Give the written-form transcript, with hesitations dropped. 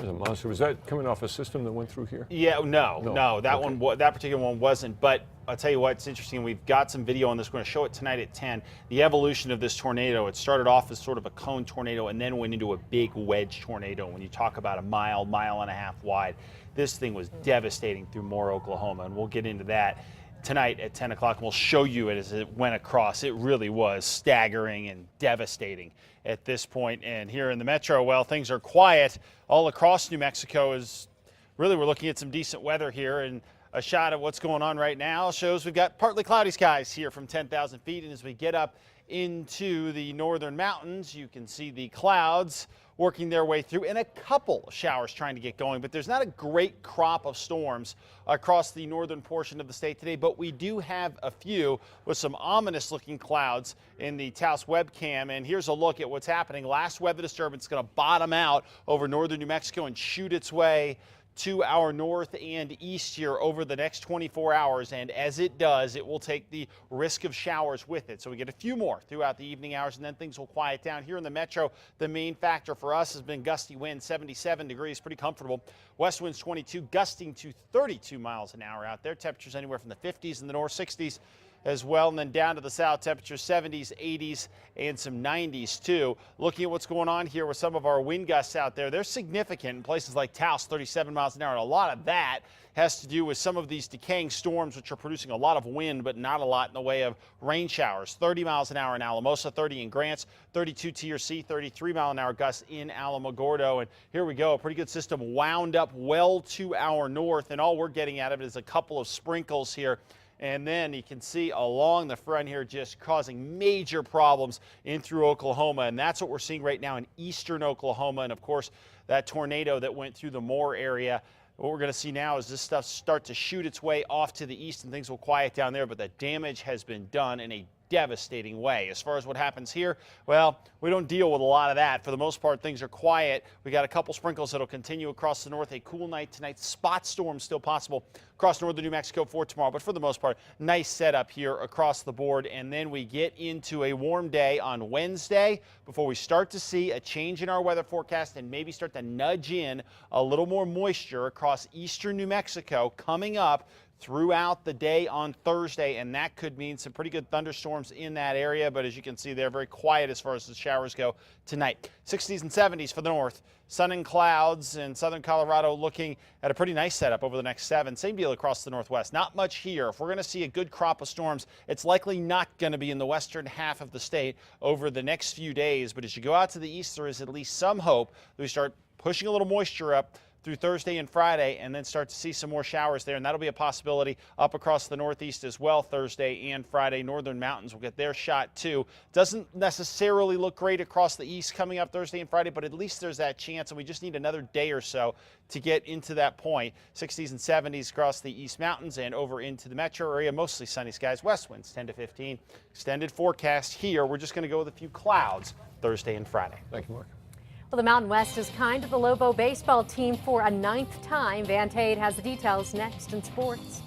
There's a monster. Was that coming off a system that went through here? Yeah, no. That Okay. that particular one wasn't. But I'll tell you what, it's interesting. We've got some video on this. We're going to show it tonight at 10. The evolution of this tornado. It started off as sort of a cone tornado and then went into a big wedge tornado. When you talk about a mile and a half wide, this thing was devastating through Moore, Oklahoma, and we'll get into that tonight at 10 o'clock, and we'll show you it as it went across. It really was staggering and devastating at this point. And here in the metro, well, things are quiet all across New Mexico. Is really, we're looking at some decent weather here, and a shot of what's going on right now shows we've got partly cloudy skies here from 10,000 feet. And as we get up into the northern mountains, you can see the clouds working their way through and a couple of showers trying to get going, but there's not a great crop of storms across the northern portion of the state today, but we do have a few with some ominous looking clouds in the Taos webcam. And here's a look at what's happening. Last weather disturbance is going to bottom out over northern New Mexico and shoot its way to our north and east here over the next 24 hours. And as it does, it will take the risk of showers with it. So we get a few more throughout the evening hours, and then things will quiet down. Here in the metro, the main factor for us has been gusty winds, 77 degrees, pretty comfortable. West winds 22, gusting to 32 miles an hour out there. Temperatures anywhere from the 50s and the north 60s as well. And then down to the south, temperatures 70s, 80s, and some 90s too. Looking at what's going on here with some of our wind gusts out there, they're significant in places like Taos, 37 miles an hour. And a lot of that has to do with some of these decaying storms, which are producing a lot of wind, but not a lot in the way of rain showers. 30 miles an hour in Alamosa, 30 in Grants, 32 TRC, 33 mile an hour gusts in Alamogordo. And here we go, a pretty good system wound up well to our north, and all we're getting out of it is a couple of sprinkles here. And then you can see along the front here just causing major problems in through Oklahoma. And that's what we're seeing right now in eastern Oklahoma. And of course, that tornado that went through the Moore area. What we're going to see now is this stuff start to shoot its way off to the east and things will quiet down there. But the damage has been done in a devastating way. As far as what happens here, well, we don't deal with a lot of that. For the most part, things are quiet. We got a couple sprinkles that'll continue across the north. A cool night tonight. Spot storms still possible across northern New Mexico for tomorrow, but for the most part, nice setup here across the board. And then we get into a warm day on Wednesday before we start to see a change in our weather forecast and maybe start to nudge in a little more moisture across eastern New Mexico coming up throughout the day on Thursday, and that could mean some pretty good thunderstorms in that area. But as you can see, they're very quiet as far as the showers go tonight. 60s and 70s for the north. Sun and clouds in southern Colorado, looking at a pretty nice setup over the next 7. Same deal across the northwest. Not much here. If we're going to see a good crop of storms, it's likely not going to be in the western half of the state over the next few days. But as you go out to the east, there is at least some hope that we start pushing a little moisture up through Thursday and Friday, and then start to see some more showers there. And that'll be a possibility up across the northeast as well Thursday and Friday. Northern mountains will get their shot too. Doesn't necessarily look great across the east coming up Thursday and Friday, but at least there's that chance, and we just need another day or so to get into that point. 60s and 70s across the east mountains and over into the metro area. Mostly sunny skies, west winds 10 to 15. Extended forecast here. We're just going to go with a few clouds Thursday and Friday. Thank you, Mark. Well, the Mountain West is kind to the Lobo baseball team for a 9th time. Van Tate has the details next in sports.